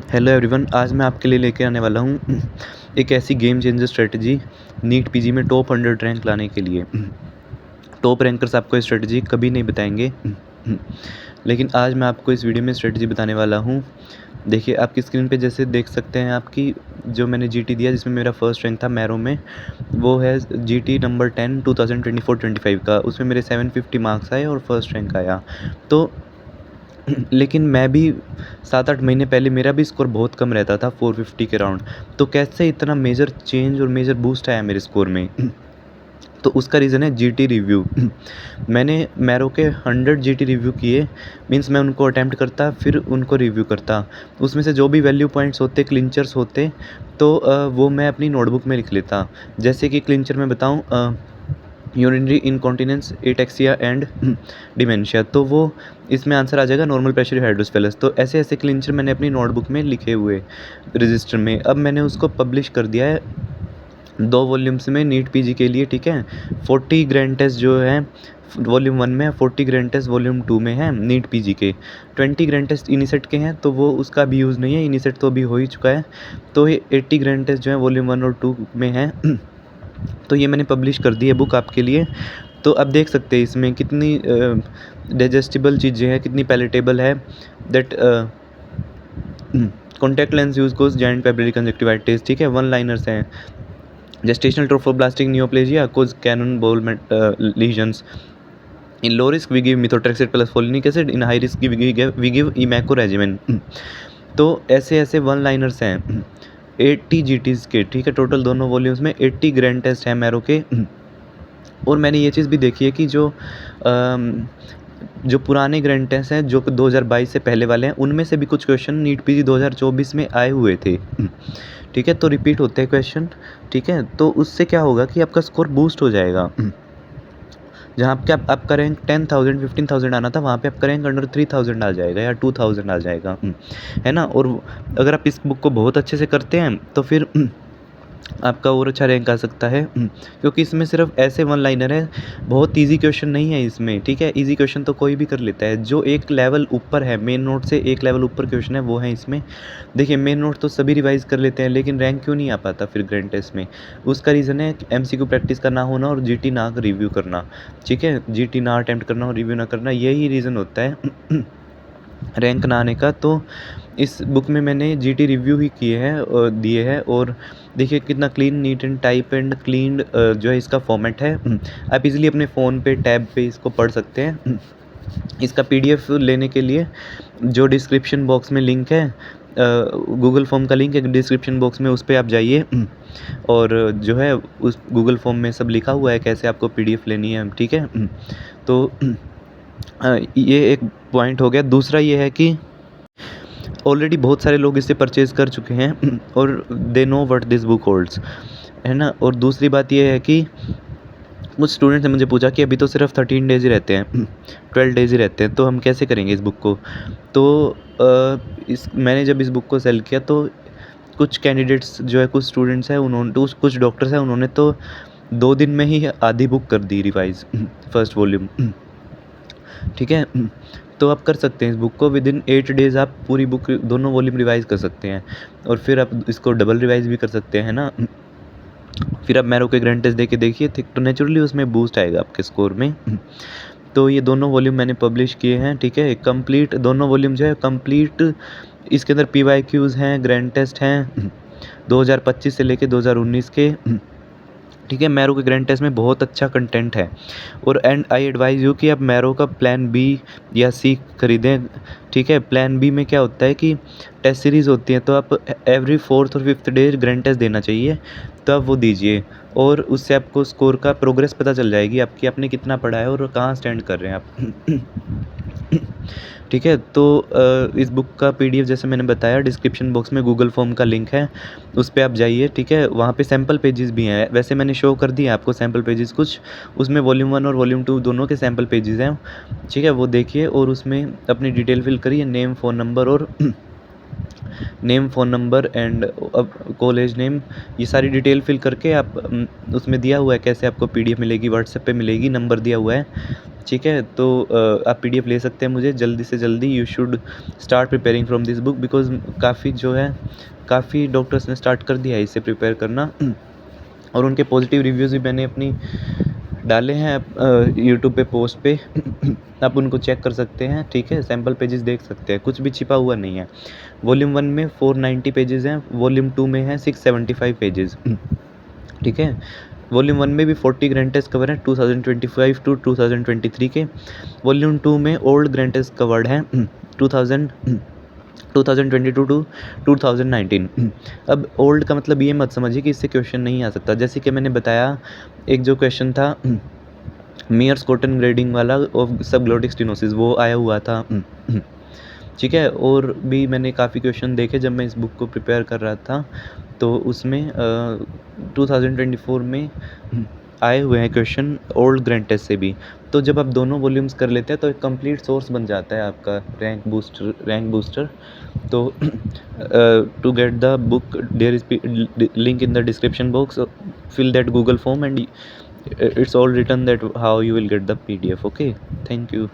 Hello everyone, आज मैं आपके लिए लेके आने वाला हूँ एक ऐसी game changer strategy NEET PG में टॉप 100 रैंक लाने के लिए। टॉप रैंकर्स आपको ये स्ट्रेटजी कभी नहीं बताएंगे, लेकिन आज मैं आपको इस वीडियो में स्ट्रेटजी बताने वाला हूँ। देखिए, आपकी स्क्रीन पे जैसे देख सकते हैं, आपकी जो मैंने जीटी दिया जिसमें मेरा फर्स्ट रैंक था मैरो में, वो है जीटी नंबर 10 2024-25 का। उसमें मेरे 750 मार्क्स आए और फर्स्ट रैंक आया। तो लेकिन मैं भी 7-8 महीने पहले मेरा भी स्कोर बहुत कम रहता था, 450 के राउंड। तो कैसे इतना मेजर चेंज और मेजर बूस्ट आया मेरे स्कोर में? तो उसका रीज़न है जीटी रिव्यू। मैंने मैरो के 100 जीटी रिव्यू किए, मीन्स मैं उनको अटेम्प्ट करता फिर उनको रिव्यू करता। उसमें से जो भी वैल्यू पॉइंट्स होते, क्लिंचर्स होते, तो वो मैं अपनी नोटबुक में लिख लेता। जैसे कि क्लिंचर में बताऊँ, urinary incontinence, ataxia and dementia, तो वो इसमें आंसर आ जाएगा नॉर्मल प्रेशर हाइड्रोस्फेलस। तो ऐसे ऐसे क्लिंचर मैंने अपनी नोटबुक में लिखे हुए रजिस्टर में। अब मैंने उसको पब्लिश कर दिया है 2 वॉल्यूम्स में नीट पीजी के लिए, ठीक है। 40 ग्रैंड टेस्ट जो है वॉल्यूम 1 में है, 40 ग्रैंड टेस्ट वॉल्यूम 2 में है नीट पीजी के। 20 ग्रैंड टेस्ट इनिसेट के हैं, तो वो उसका भी यूज़ नहीं है, इनिसेट तो अभी हो ही चुका है। तो ये 80 ग्रैंड टेस्ट जो है वॉल्यूम 1 और 2 में है। तो ये मैंने पब्लिश कर दी है बुक आपके लिए। तो अब देख सकते हैं इसमें कितनी डाइजेस्टिबल चीज़ें हैं, कितनी पैलेटेबल है। That contact lens use cause giant papillary conjunctivitis, ठीक है। वन लाइनर्स हैं। Gestational trophoblastic neoplasia cause cannonball lesions. In low risk we give methotrexate plus folinic acid, in high risk we give EMACO regimen. तो ऐसे ऐसे one liners हैं 80 जीटीज़ के, ठीक है। टोटल दोनों वॉल्यूम्स में 80 ग्रैंड टेस्ट हैं मैरो के। और मैंने ये चीज़ भी देखी है कि जो पुराने ग्रैंड टेस्ट हैं, जो 2022 से पहले वाले हैं, उनमें से भी कुछ क्वेश्चन नीट पीजी 2024 में आए हुए थे, ठीक है। तो रिपीट होते हैं क्वेश्चन, ठीक है। तो उससे क्या होगा कि आपका स्कोर बूस्ट हो जाएगा। जहाँ आपका रैंक 10,000 15,000 आना था, वहाँ पे आपका रैंक अंडर 3,000 आ जाएगा या 2,000 आ जाएगा, है ना। और अगर आप इस बुक को बहुत अच्छे से करते हैं तो फिर आपका और अच्छा रैंक आ सकता है, क्योंकि इसमें सिर्फ ऐसे वन लाइनर है। बहुत इजी क्वेश्चन नहीं है इसमें, ठीक है। इजी क्वेश्चन तो कोई भी कर लेता है। जो एक लेवल ऊपर है, मेन नोट से एक लेवल ऊपर क्वेश्चन है, वो है इसमें। देखिए, मेन नोट तो सभी रिवाइज कर लेते हैं, लेकिन रैंक क्यों नहीं आ पाता फिर ग्रैंड टेस्ट में? उसका रीज़न है एमसीक्यू प्रैक्टिस का ना होना और जीटी ना रिव्यू करना, ठीक है। जीटी ना अटेम्प्ट करना और रिव्यू ना करना, यही रीज़न होता है रैंक ना आने का। तो इस बुक में मैंने जीटी रिव्यू ही किए हैं और दिए हैं। और देखिए कितना clean, neat and type and clean जो है इसका फॉर्मेट है। आप इजीली अपने फ़ोन पे, टैब पे इसको पढ़ सकते हैं। इसका पीडीएफ लेने के लिए जो डिस्क्रिप्शन बॉक्स में लिंक है, गूगल फॉर्म का लिंक है डिस्क्रिप्शन बॉक्स में, उस पर आप जाइए और जो है उस गूगल फॉर्म में सब लिखा हुआ है कैसे आपको पीडीएफ लेनी है, ठीक है। तो ये एक पॉइंट हो गया। दूसरा ये है कि ऑलरेडी बहुत सारे लोग इसे परचेज़ कर चुके हैं और they know what this book holds, है ना। और दूसरी बात ये है कि कुछ स्टूडेंट्स ने मुझे पूछा कि अभी तो सिर्फ 13 डेज़ ही रहते हैं, 12 डेज़ ही रहते हैं, तो हम कैसे करेंगे इस बुक को? तो मैंने जब इस बुक को सेल किया तो कुछ कैंडिडेट्स जो है, कुछ स्टूडेंट्स हैं, उन्होंने तो कुछ डॉक्टर्स हैं, उन्होंने तो 2 दिन में ही आधी बुक कर दी रिवाइज़, फर्स्ट वॉल्यूम, ठीक है। तो आप कर सकते हैं इस बुक को विदिन 8 डेज़, आप पूरी बुक दोनों वॉल्यूम रिवाइज़ कर सकते हैं। और फिर आप इसको डबल रिवाइज़ भी कर सकते हैं ना। फिर आप मैरो के ग्रैंड टेस्ट देके देखिए, तो नेचुरली उसमें बूस्ट आएगा आपके स्कोर में। तो ये दोनों वॉल्यूम मैंने पब्लिश किए हैं, ठीक है। कंप्लीट दोनों वॉल्यूम जो है कंप्लीट, इसके अंदर पीवाईक्यूज़ हैं, ग्रैंड टेस्ट हैं 2025 से लेके 2019 के, ठीक है। मैरो के ग्रैंड टेस्ट में बहुत अच्छा कंटेंट है। और एंड आई एडवाइज़ यू कि आप मैरो का प्लान बी या सी खरीदें, ठीक है। प्लान बी में क्या होता है कि टेस्ट सीरीज़ होती है, तो आप एवरी 4th और 5th डे ग्रैंड टेस्ट देना चाहिए, तो आप वो दीजिए। और उससे आपको स्कोर का प्रोग्रेस पता चल जाएगी आपकी, आपने कितना पढ़ा है और कहाँ स्टैंड कर रहे हैं आप, ठीक है। तो इस बुक का पीडीएफ जैसे मैंने बताया, डिस्क्रिप्शन बॉक्स में गूगल फॉर्म का लिंक है, उस पर आप जाइए, ठीक है। वहाँ पे सैम्पल पेजेस भी हैं, वैसे मैंने शो कर दिए आपको सैम्पल पेजेस कुछ, उसमें वॉल्यूम 1 और वॉल्यूम 2 दोनों के सैम्पल पेजेस हैं, ठीक है। वो देखिए और उसमें अपनी डिटेल फिल करिए, नेम, फ़ोन नंबर और नेम, फ़ोन नंबर एंड अब कॉलेज नेम, ये सारी डिटेल फिल करके आप उसमें दिया हुआ है कैसे आपको पीडीएफ मिलेगी, व्हाट्सएप पे मिलेगी, नंबर दिया हुआ है, ठीक है। तो आप पीडीएफ ले सकते हैं मुझे जल्दी से जल्दी। You should start preparing from this book because काफ़ी जो है काफ़ी डॉक्टर्स ने स्टार्ट कर दिया है इसे प्रिपेयर करना और उनके पॉजिटिव रिव्यूज़ भी मैंने अपनी डाले हैं यूट्यूब पे पोस्ट पे आप उनको चेक कर सकते हैं, ठीक है। सैंपल पेजेस देख सकते हैं, कुछ भी छिपा हुआ नहीं है। वॉल्यूम 1 में 490 पेजेस हैं, वॉल्यूम 2 में है 675 पेजेस ठीक है। वॉल्यूम 1 में भी 40 ग्रैंड टेस्ट कवर हैं 2025 टू 2023 के। वॉल्यूम 2 में ओल्ड ग्रैंड टेस्ट कवर्ड हैं 2022 टू 2019 अब ओल्ड का मतलब ये मत समझिए कि इससे क्वेश्चन नहीं आ सकता। जैसे कि मैंने बताया, एक जो क्वेश्चन था मेयर्स कॉटन ग्रेडिंग वाला ऑफ सबग्लोटिक स्टेनोसिस, वो आया हुआ था ठीक है। और भी मैंने काफ़ी क्वेश्चन देखे जब मैं इस बुक को प्रिपेयर कर रहा था, तो उसमें 2024 में आए हुए हैं क्वेश्चन ओल्ड ग्रैंड टेस्ट से भी। तो जब आप दोनों वॉल्यूम्स कर लेते हैं तो एक कंप्लीट सोर्स बन जाता है आपका रैंक बूस्टर। तो to get the book there is link in the description box, fill that Google form and it's all written that how you will get the PDF. Okay, thank you.